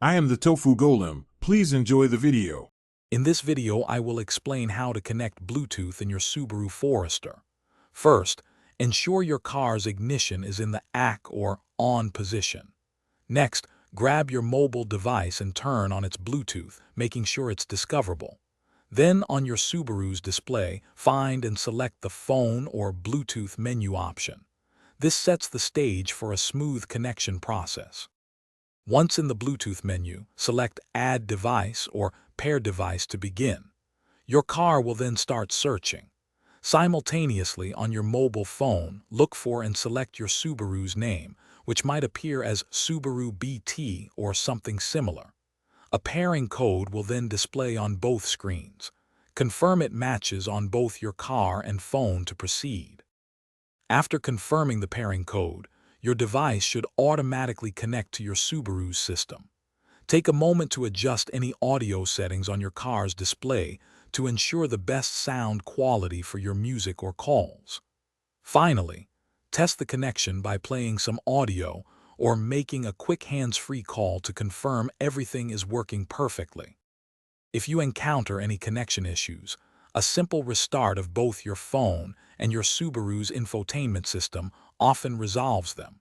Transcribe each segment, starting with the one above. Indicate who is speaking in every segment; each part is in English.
Speaker 1: I am the Tofu Golem. Please enjoy the video.
Speaker 2: In this video, I will explain how to connect Bluetooth in your Subaru Forester. First, ensure your car's ignition is in the ACK or ON position. Next, grab your mobile device and turn on its Bluetooth, making sure it's discoverable. Then, on your Subaru's display, find and select the phone or Bluetooth menu option. This sets the stage for a smooth connection process. Once in the Bluetooth menu, select Add Device or Pair Device to begin. Your car will then start searching. Simultaneously, on your mobile phone, look for and select your Subaru's name, which might appear as Subaru BT or something similar. A pairing code will then display on both screens. Confirm it matches on both your car and phone to proceed. After confirming the pairing code, your device should automatically connect to your Subaru's system. Take a moment to adjust any audio settings on your car's display to ensure the best sound quality for your music or calls. Finally, test the connection by playing some audio or making a quick hands-free call to confirm everything is working perfectly. If you encounter any connection issues, a simple restart of both your phone and your Subaru's infotainment system often resolves them.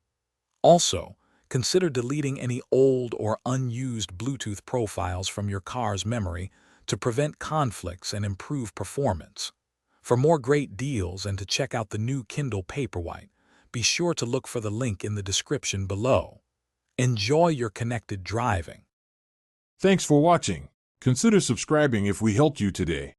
Speaker 2: Also, consider deleting any old or unused Bluetooth profiles from your car's memory to prevent conflicts and improve performance. For more great deals and to check out the new Kindle Paperwhite, be sure to look for the link in the description below. Enjoy your connected driving.
Speaker 1: Thanks for watching. Consider subscribing if we helped you today.